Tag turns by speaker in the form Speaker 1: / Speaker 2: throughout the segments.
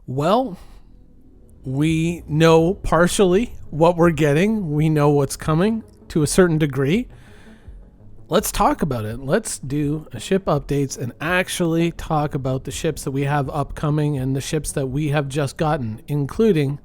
Speaker 1: Well, we know partially what we're getting. We know what's coming to a certain degree. Let's talk about it. Let's do a ship updates and actually talk about the ships that we have upcoming and the ships that we have just gotten, including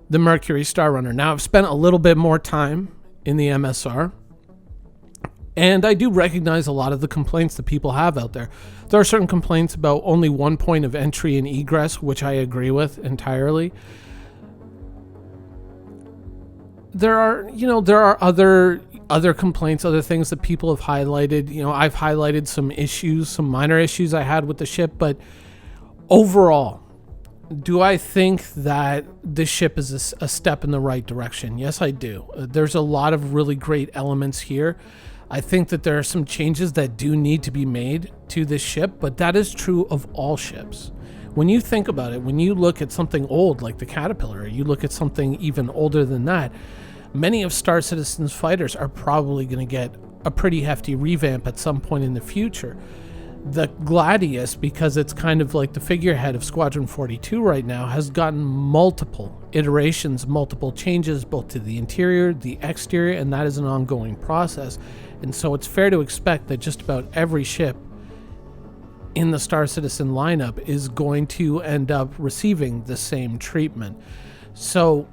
Speaker 1: the Mercury Star Runner. Now, I've spent a little bit more time in the MSR, and I do recognize a lot of the complaints that people have out there. There are certain complaints about only one point of entry and egress, which I agree with entirely. There are other complaints, other things that people have highlighted. I've highlighted some issues, some minor issues I had with the ship, but overall, do I think that this ship is a step in the right direction? Yes, I do. There's a lot of really great elements here. I think that there are some changes that do need to be made to this ship, but that is true of all ships. When you think about it, when you look at something old like the Caterpillar, you look at something even older than that, many of Star Citizen's fighters are probably going to get a pretty hefty revamp at some point in the future. The Gladius, because it's kind of like the figurehead of Squadron 42 right now, has gotten multiple iterations, multiple changes, both to the interior, the exterior, and that is an ongoing process. And so it's fair to expect that just about every ship in the Star Citizen lineup is going to end up receiving the same treatment. So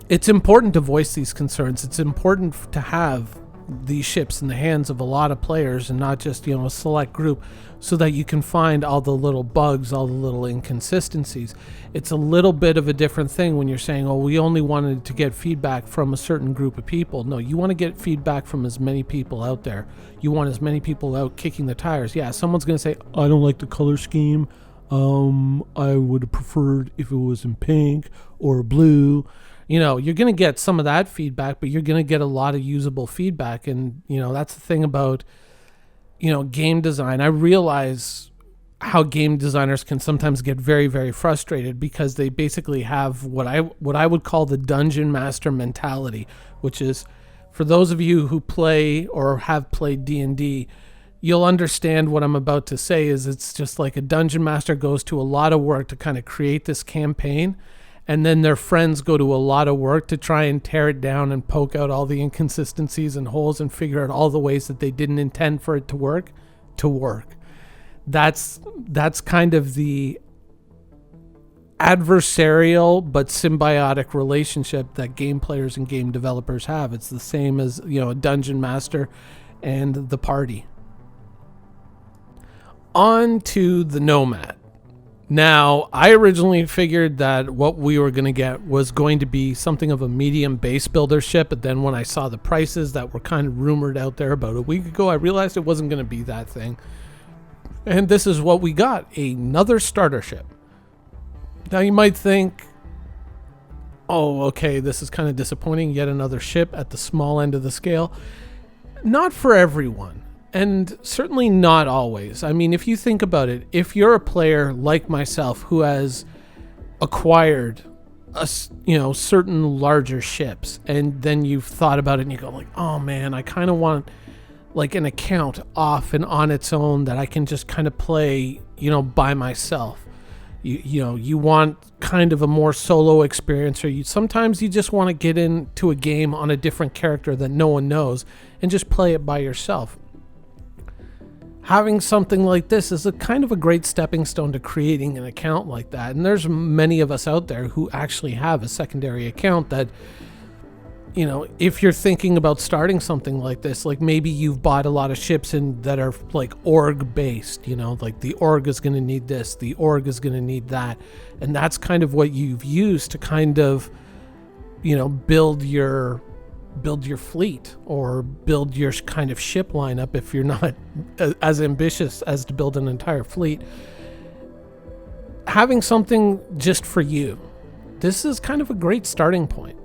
Speaker 1: it's important to voice these concerns. It's important to have these ships in the hands of a lot of players and not just, a select group, so that you can find all the little bugs, all the little inconsistencies. It's a little bit of a different thing when you're saying, oh, we only wanted to get feedback from a certain group of people. No, you want to get feedback from as many people out there. You want as many people out kicking the tires. Yeah, someone's going to say, I don't like the color scheme. I would have preferred if it was in pink or blue. You're going to get some of that feedback, but you're going to get a lot of usable feedback. And, that's the thing about, game design. I realize how game designers can sometimes get very, very frustrated because they basically have what I would call the dungeon master mentality, which is, for those of you who play or have played D&D, you'll understand what I'm about to say. Is it's just like a dungeon master goes to a lot of work to kind of create this campaign, and then their friends go to a lot of work to try and tear it down and poke out all the inconsistencies and holes and figure out all the ways that they didn't intend for it to work. That's kind of the adversarial but symbiotic relationship that game players and game developers have. It's the same as, a dungeon master and the party. On to the Nomad. Now, I originally figured that what we were going to get was going to be something of a medium base builder ship, but then when I saw the prices that were kind of rumored out there about a week ago, I realized it wasn't going to be that thing. And this is what we got, another starter ship. Now, you might think, oh, okay, this is kind of disappointing, yet another ship at the small end of the scale. Not for everyone. And certainly not always. I mean, if you think about it, if you're a player like myself who has acquired certain larger ships, and then you've thought about it and you go like, oh man, I kind of want like an account off and on its own that I can just kind of play, by myself. You want kind of a more solo experience, or sometimes you just want to get into a game on a different character that no one knows and just play it by yourself. Having something like this is a kind of a great stepping stone to creating an account like that. And there's many of us out there who actually have a secondary account that, if you're thinking about starting something like this, like maybe you've bought a lot of ships that are like org based, like the org is going to need this, the org is going to need that. And that's kind of what you've used to kind of, build your fleet or build your kind of ship lineup if you're not as ambitious as to build an entire fleet. Having something just for you, this is kind of a great starting point.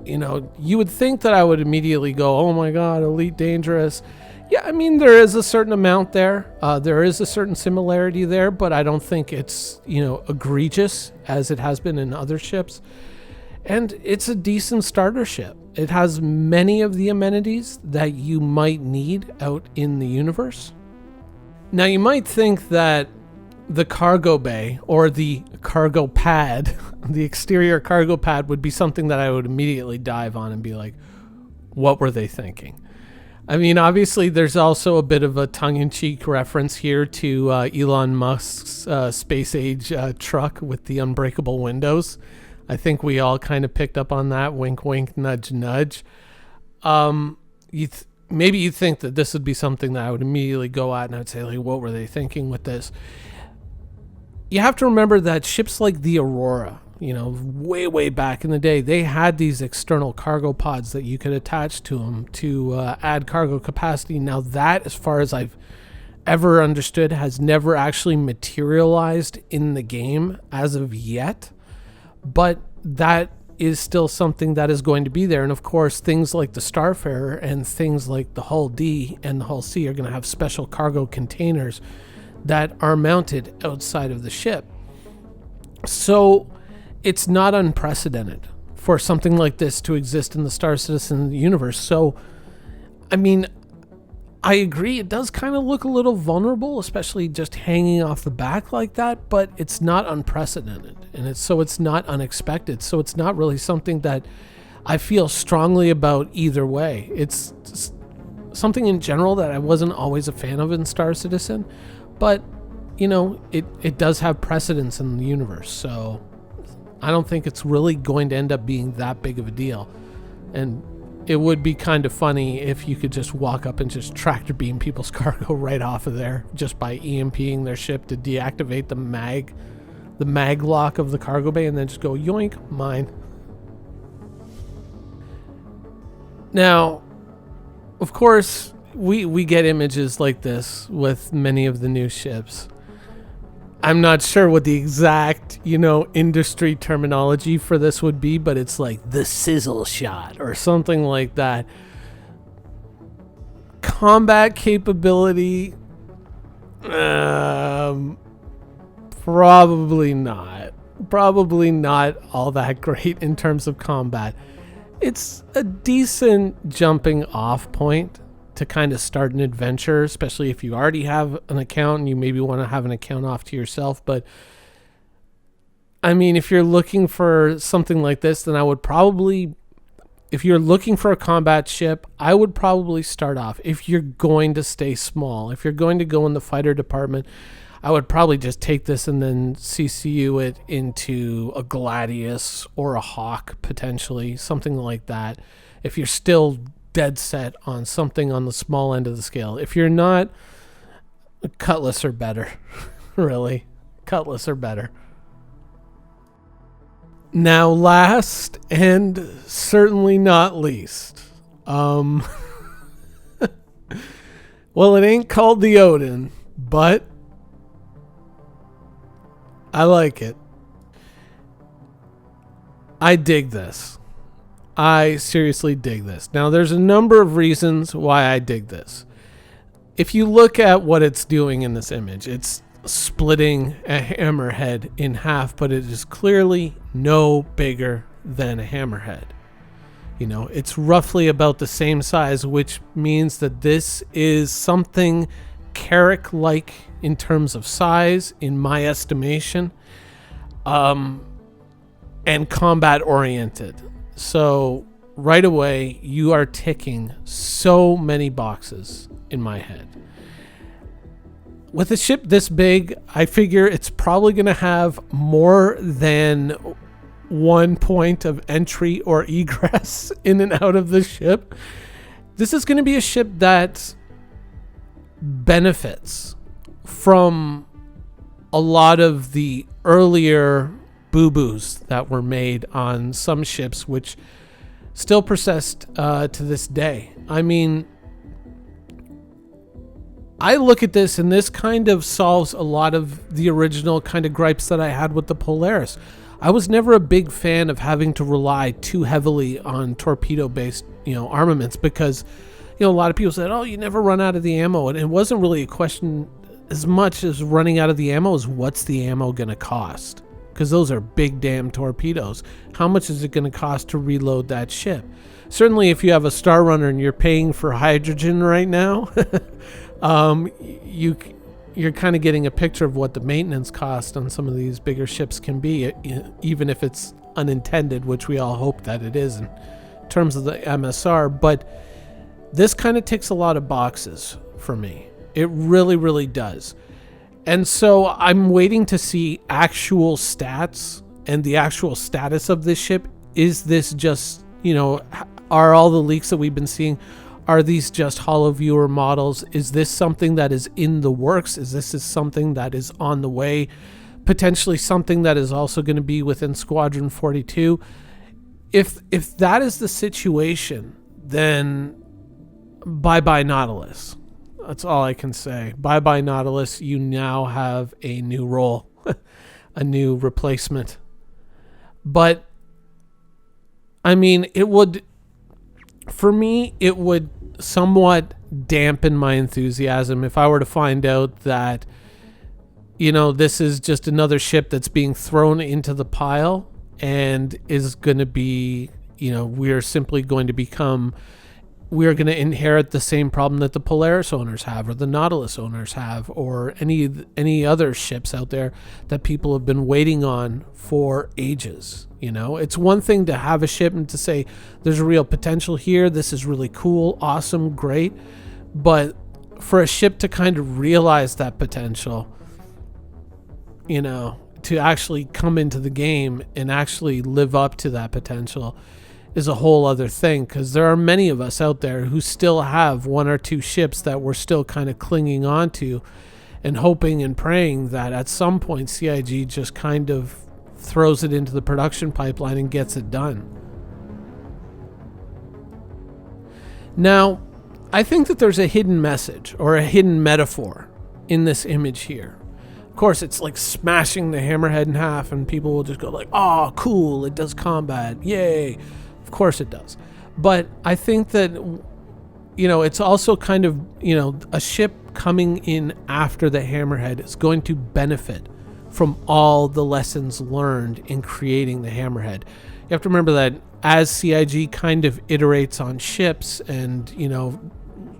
Speaker 1: You would think that I would immediately go, oh my god, Elite Dangerous. Yeah, I mean, there is a certain amount there. There is a certain similarity there, but I don't think it's, egregious as it has been in other ships. And it's a decent starter ship. It has many of the amenities that you might need out in the universe. Now, you might think that the cargo bay or the cargo pad, the exterior cargo pad would be something that I would immediately dive on and be like, what were they thinking? I mean, obviously, there's also a bit of a tongue-in-cheek reference here to Elon Musk's space age truck with the unbreakable windows. I think we all kind of picked up on that. Wink, wink, nudge, nudge. Maybe you think that this would be something that I would immediately go at and I would say, like, what were they thinking with this? You have to remember that ships like the Aurora, way, way back in the day, they had these external cargo pods that you could attach to them to add cargo capacity. Now that, as far as I've ever understood, has never actually materialized in the game as of yet. But that is still something that is going to be there. And of course, things like the Starfarer and things like the Hull D and the Hull C are going to have special cargo containers that are mounted outside of the ship. So it's not unprecedented for something like this to exist in the Star Citizen universe. So, I mean, I agree, it does kind of look a little vulnerable, especially just hanging off the back like that, but it's not unprecedented, and it's not unexpected. So it's not really something that I feel strongly about either way. It's something in general that I wasn't always a fan of in Star Citizen, but it does have precedence in the universe, so I don't think it's really going to end up being that big of a deal. And it would be kind of funny if you could just walk up and just tractor beam people's cargo right off of there just by EMPing their ship to deactivate the mag lock of the cargo bay, and then just go yoink, mine. Now, of course, we get images like this with many of the new ships. I'm not sure what the exact, industry terminology for this would be, but it's like the sizzle shot or something like that. Combat capability, probably not. Probably not all that great in terms of combat. It's a decent jumping off point to kind of start an adventure, especially if you already have an account and you maybe want to have an account off to yourself. But I mean, if you're looking for something like this, then I would probably, if you're looking for a combat ship, I would probably start off, if you're going to stay small, if you're going to go in the fighter department, I would probably just take this and then CCU it into a Gladius or a Hawk, potentially, something like that. If you're still dead set on something on the small end of the scale. If you're not, Cutlass are better. Really. Cutlass are better. Now, last and certainly not least, well, it ain't called the Odin, but I like it. I dig this. I seriously dig this. Now, there's a number of reasons why I dig this. If you look at what it's doing in this image, it's splitting a hammerhead in half, but it is clearly no bigger than a hammerhead. It's roughly about the same size, which means that this is something Carrack-like in terms of size, in my estimation, and combat-oriented. So right away, you are ticking so many boxes in my head. With a ship this big, I figure it's probably going to have more than one point of entry or egress in and out of the ship. This is going to be a ship that benefits from a lot of the earlier boo-boos that were made on some ships, which still persist to this day. I mean, I look at this and this kind of solves a lot of the original kind of gripes that I had with the Polaris. I was never a big fan of having to rely too heavily on torpedo-based, armaments, because, a lot of people said, oh, you never run out of the ammo. And it wasn't really a question as much as running out of the ammo as what's the ammo going to cost? Because those are big damn torpedoes. How much is it going to cost to reload that ship? Certainly if you have a Star Runner and you're paying for hydrogen right now, you you're kind of getting a picture of what the maintenance cost on some of these bigger ships can be, even if it's unintended, which we all hope that it is in terms of the MSR. But this kind of ticks a lot of boxes for me. It really, really does. And so I'm waiting to see actual stats and the actual status of this ship. Is this just, are all the leaks that we've been seeing, are these just hollow viewer models? Is this something that is in the works? Is this something that is on the way? Potentially something that is also going to be within Squadron 42? If that is the situation, then bye-bye Nautilus. That's all I can say. Bye-bye Nautilus. You now have a new role, a new replacement. But, I mean, for me, it would somewhat dampen my enthusiasm if I were to find out that, this is just another ship that's being thrown into the pile and is going to be, we're going to inherit the same problem that the Polaris owners have, or the Nautilus owners have, or any other ships out there that people have been waiting on for ages. It's one thing to have a ship and to say there's a real potential here, this is really cool, awesome, great, but for a ship to kind of realize that potential, to actually come into the game and actually live up to that potential is a whole other thing, because there are many of us out there who still have one or two ships that we're still kind of clinging on to and hoping and praying that at some point CIG just kind of throws it into the production pipeline and gets it done. Now, I think that there's a hidden message or a hidden metaphor in this image here. Of course, it's like smashing the hammerhead in half and people will just go like, oh, cool, it does combat, yay. Of course it does. But I think that, it's also kind of, a ship coming in after the hammerhead is going to benefit from all the lessons learned in creating the hammerhead. You have to remember that as CIG kind of iterates on ships and,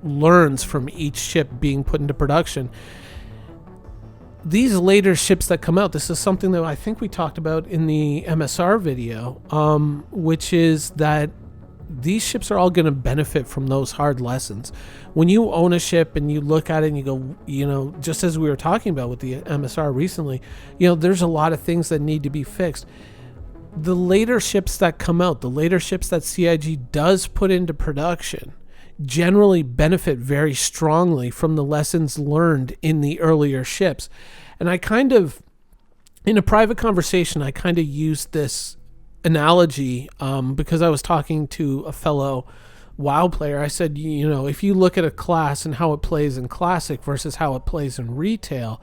Speaker 1: learns from each ship being put into production, these later ships that come out, this is something that I think we talked about in the MSR video, which is that these ships are all going to benefit from those hard lessons. When you own a ship and you look at it and you go, just as we were talking about with the MSR recently, there's a lot of things that need to be fixed. The later ships that come out, the later ships that CIG does put into production, generally benefit very strongly from the lessons learned in the earlier ships. And I kind of, in a private conversation, I kind of used this analogy because I was talking to a fellow WoW player. I said, if you look at a class and how it plays in Classic versus how it plays in retail,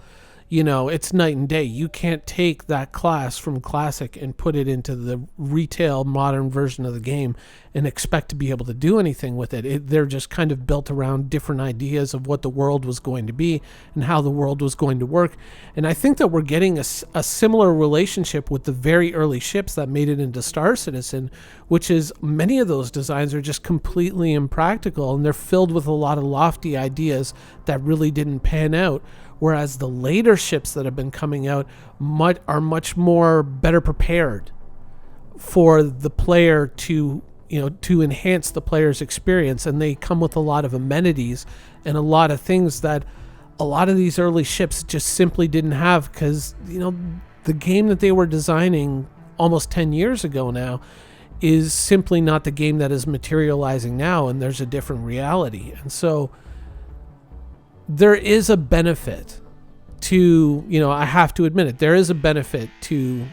Speaker 1: it's night and day. You can't take that class from Classic and put it into the retail modern version of the game and expect to be able to do anything with it. They're just kind of built around different ideas of what the world was going to be and how the world was going to work. And I think that we're getting a similar relationship with the very early ships that made it into Star Citizen, which is many of those designs are just completely impractical and they're filled with a lot of lofty ideas that really didn't pan out. Whereas the later ships that have been coming out are much more better prepared for the player to enhance the player's experience, and they come with a lot of amenities and a lot of things that a lot of these early ships just simply didn't have, because the game that they were designing almost 10 years ago now is simply not the game that is materializing now, and there's a different reality. And so there is a benefit to, I have to admit it, there is a benefit to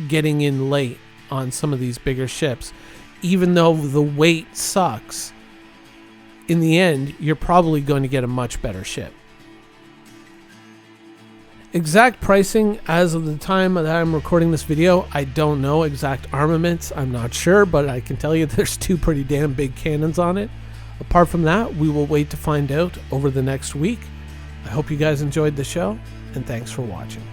Speaker 1: getting in late on some of these bigger ships. Even though the wait sucks, in the end, you're probably going to get a much better ship. Exact pricing as of the time that I'm recording this video, I don't know. Exact armaments, I'm not sure, but I can tell you there's two pretty damn big cannons on it. Apart from that, we will wait to find out over the next week. I hope you guys enjoyed the show, and thanks for watching.